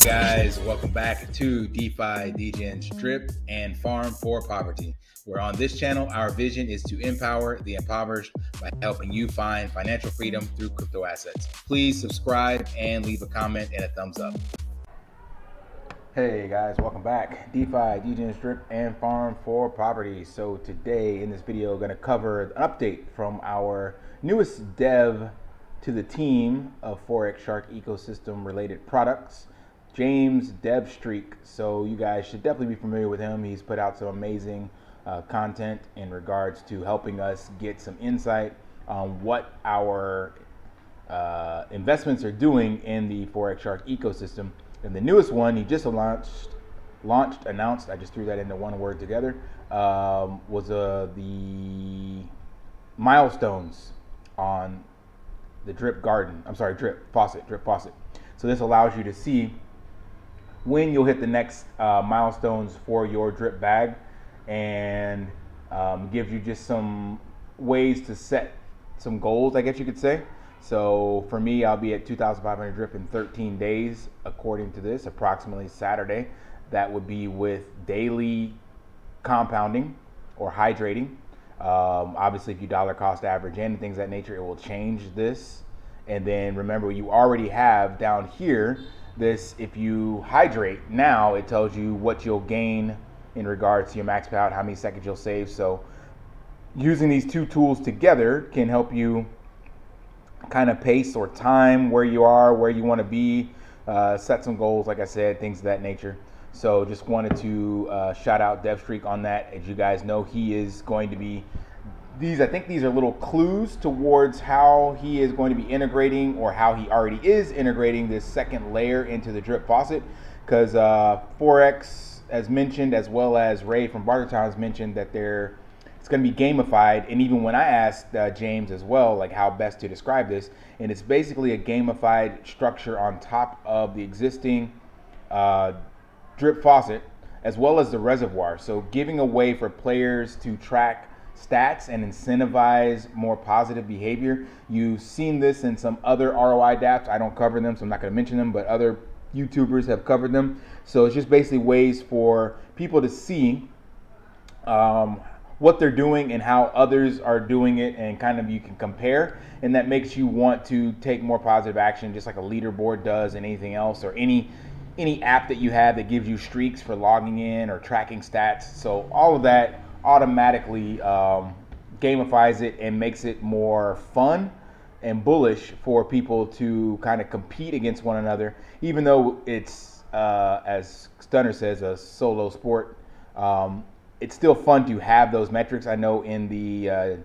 Guys, welcome back to DeFi, Degens, Drip, and Farm for Poverty, where on this channel, our vision is to empower the impoverished by helping you find financial freedom through crypto assets. Please subscribe and leave a comment and a thumbs up. Hey guys, welcome back. DeFi, Degens, Drip, and Farm for Poverty. So today in this video, we're going to cover an update from our newest dev to the team of Forex Shark ecosystem related products, James DevStreak. So you guys should definitely be familiar with him. He's put out some amazing content in regards to helping us get some insight on what our investments are doing in the Forex Shark ecosystem. And the newest one he just announced, I just threw that into one word together, was the milestones on the drip faucet. So this allows you to see when you'll hit the next milestones for your drip bag, and gives you just some ways to set some goals, I guess you could say. So for me, I'll be at 2,500 drip in 13 days, according to this, approximately Saturday. That would be with daily compounding or hydrating. Obviously, if you dollar cost average and things of that nature, it will change this. And then remember, you already have down here this, if you hydrate now, it tells you what you'll gain in regards to your max payout, how many seconds you'll save. So using these two tools together can help you kind of pace or time where you are, where you want to be, set some goals, like I said, things of that nature. So just wanted to shout out DevStreak on that. As you guys know, he is going to be I think these are little clues towards how he is going to be integrating, or how he already is integrating, this second layer into the drip faucet. Because Forex, as mentioned, as well as Ray from Barter Times mentioned that it's going to be gamified. And even when I asked James as well, like how best to describe this, and it's basically a gamified structure on top of the existing drip faucet, as well as the reservoir. So giving a way for players to track stats and incentivize more positive behavior. You've seen this in some other ROI dApps. I don't cover them, so I'm not going to mention them, but other YouTubers have covered them. So it's just basically ways for people to see what they're doing and how others are doing it, and kind of you can compare, and that makes you want to take more positive action, just like a leaderboard does, and anything else, or any app that you have that gives you streaks for logging in or tracking stats. So all of that automatically gamifies it and makes it more fun and bullish for people to kind of compete against one another, even though it's as Stunner says, a solo sport. It's still fun to have those metrics. I know in the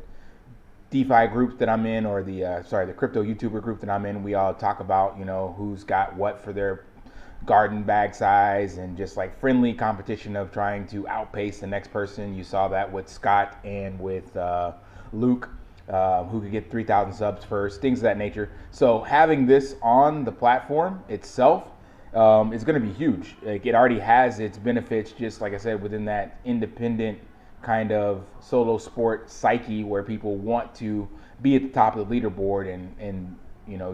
DeFi groups that I'm in, or the crypto YouTuber group that I'm in, we all talk about, who's got what for their garden bag size, and just like friendly competition of trying to outpace the next person. You saw that with Scott and with Luke, who could get 3,000 subs first, things of that nature. So having this on the platform itself is going to be huge. Like, it already has its benefits, just like I said, within that independent kind of solo sport psyche, where people want to be at the top of the leaderboard and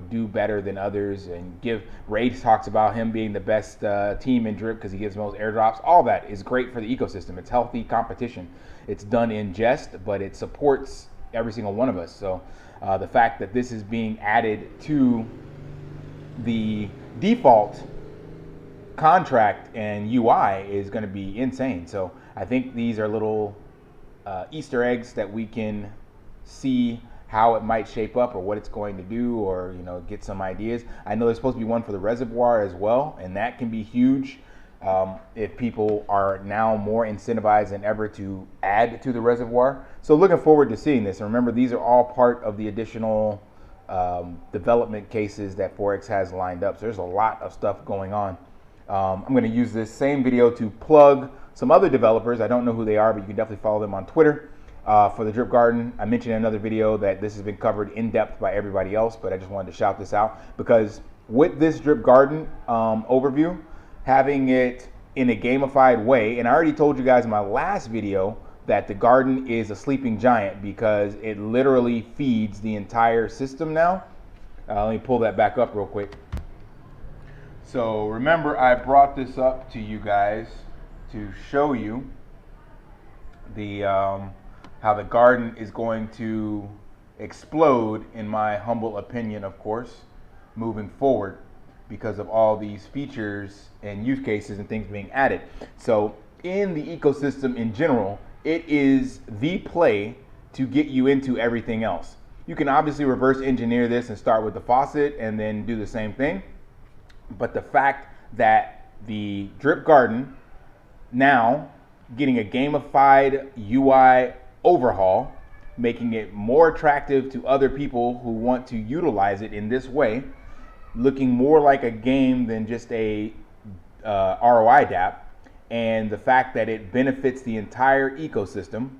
do better than others, and Ray talks about him being the best team in drip because he gives the most airdrops. All that is great for the ecosystem. It's healthy competition. It's done in jest, but it supports every single one of us. So the fact that this is being added to the default contract and UI is going to be insane. So I think these are little Easter eggs that we can see how it might shape up, or what it's going to do, or get some ideas. I know there's supposed to be one for the reservoir as well, and that can be huge if people are now more incentivized than ever to add to the reservoir. So looking forward to seeing this. And remember, these are all part of the additional development cases that Forex has lined up. So there's a lot of stuff going on. I'm going to use this same video to plug some other developers. I don't know who they are, but you can definitely follow them on Twitter. For the Drip Garden, I mentioned in another video that this has been covered in depth by everybody else, but I just wanted to shout this out because with this Drip Garden overview, having it in a gamified way, and I already told you guys in my last video that the garden is a sleeping giant because it literally feeds the entire system now. Let me pull that back up real quick. So remember, I brought this up to you guys to show you the how the garden is going to explode, in my humble opinion, of course, moving forward because of all these features and use cases and things being added. So in the ecosystem in general, it is the play to get you into everything else. You can obviously reverse engineer this and start with the faucet and then do the same thing. But the fact that the drip garden now getting a gamified UI overhaul, making it more attractive to other people who want to utilize it in this way, looking more like a game than just a ROI DApp, and the fact that it benefits the entire ecosystem,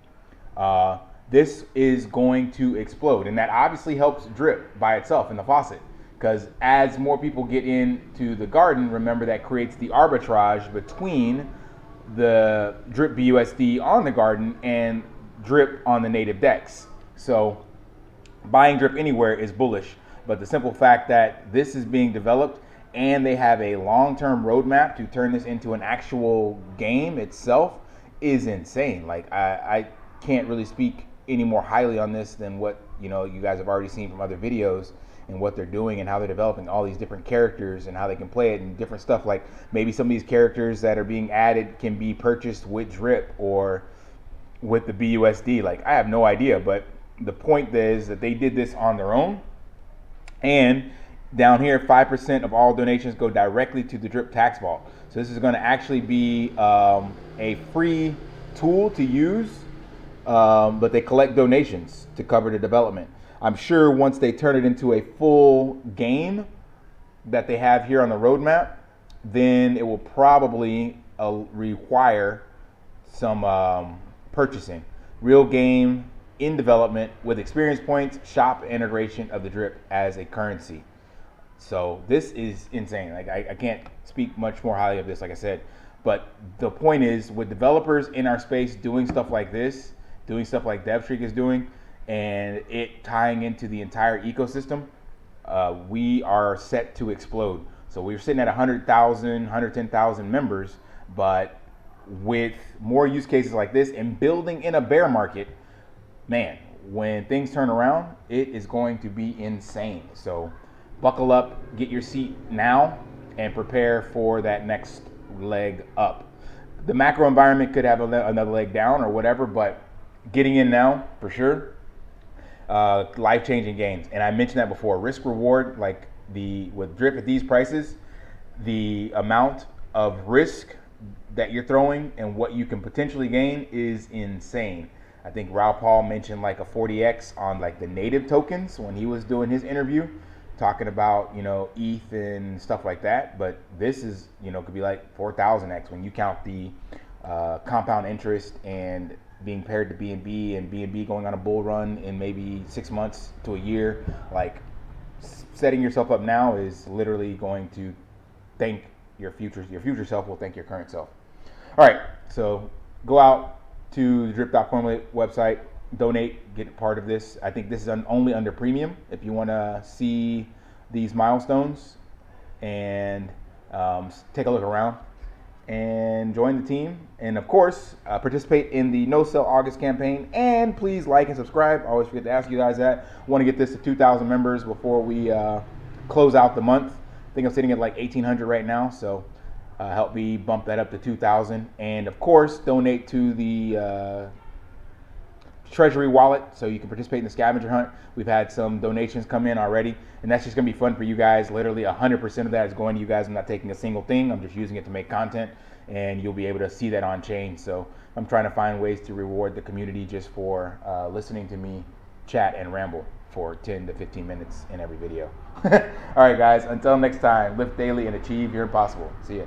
this is going to explode. And that obviously helps drip by itself in the faucet, because as more people get into the garden, remember that creates the arbitrage between the drip BUSD on the garden and drip on the native DEX. So buying drip anywhere is bullish, but the simple fact that this is being developed and they have a long-term roadmap to turn this into an actual game itself is insane. Like I can't really speak any more highly on this than what you guys have already seen from other videos and what they're doing and how they're developing all these different characters and how they can play it and different stuff. Like maybe some of these characters that are being added can be purchased with drip or with the BUSD. Like I have no idea, but the point is that they did this on their own. And down here, 5% of all donations go directly to the drip tax vault. So this is going to actually be a free tool to use, but they collect donations to cover the development. I'm sure once they turn it into a full game that they have here on the roadmap, then it will probably require some purchasing. Real game in development with experience points, shop integration of the drip as a currency. So this is insane. Like I can't speak much more highly of this, like I said. But the point is, with developers in our space doing stuff like this, doing stuff like DevStreak is doing, and it tying into the entire ecosystem, we are set to explode. So we're sitting at 100,000, 110,000 members, but with more use cases like this and building in a bear market, man, when things turn around, it is going to be insane. So buckle up, get your seat now, and prepare for that next leg up. The macro environment could have another leg down or whatever, but getting in now for sure. Life-changing gains. And I mentioned that before. Risk reward, like with drip at these prices, the amount of risk that you're throwing and what you can potentially gain is insane. I think Raul Paul mentioned like a 40x on like the native tokens when he was doing his interview, talking about ETH and stuff like that. But this is could be like 4,000x when you count the compound interest and being paired to BNB and BNB going on a bull run in maybe 6 months to a year. Like setting yourself up now is literally going to thank your future self will thank your current self. All right, so go out to the drip.formula website, donate, get part of this. I think this is only under premium if you want to see these milestones and take a look around and join the team. And of course, participate in the No Sell August campaign. And please like and subscribe. I always forget to ask you guys that. I want to get this to 2,000 members before we close out the month. I think I'm sitting at like 1,800 right now, so help me bump that up to 2,000. And of course, donate to the treasury wallet so you can participate in the scavenger hunt. We've had some donations come in already, and that's just gonna be fun for you guys. Literally 100% of that is going to you guys. I'm not taking a single thing. I'm just using it to make content, and you'll be able to see that on chain. So I'm trying to find ways to reward the community just for listening to me chat and ramble for 10 to 15 minutes in every video. All right, guys, until next time, lift daily and achieve your impossible. See ya.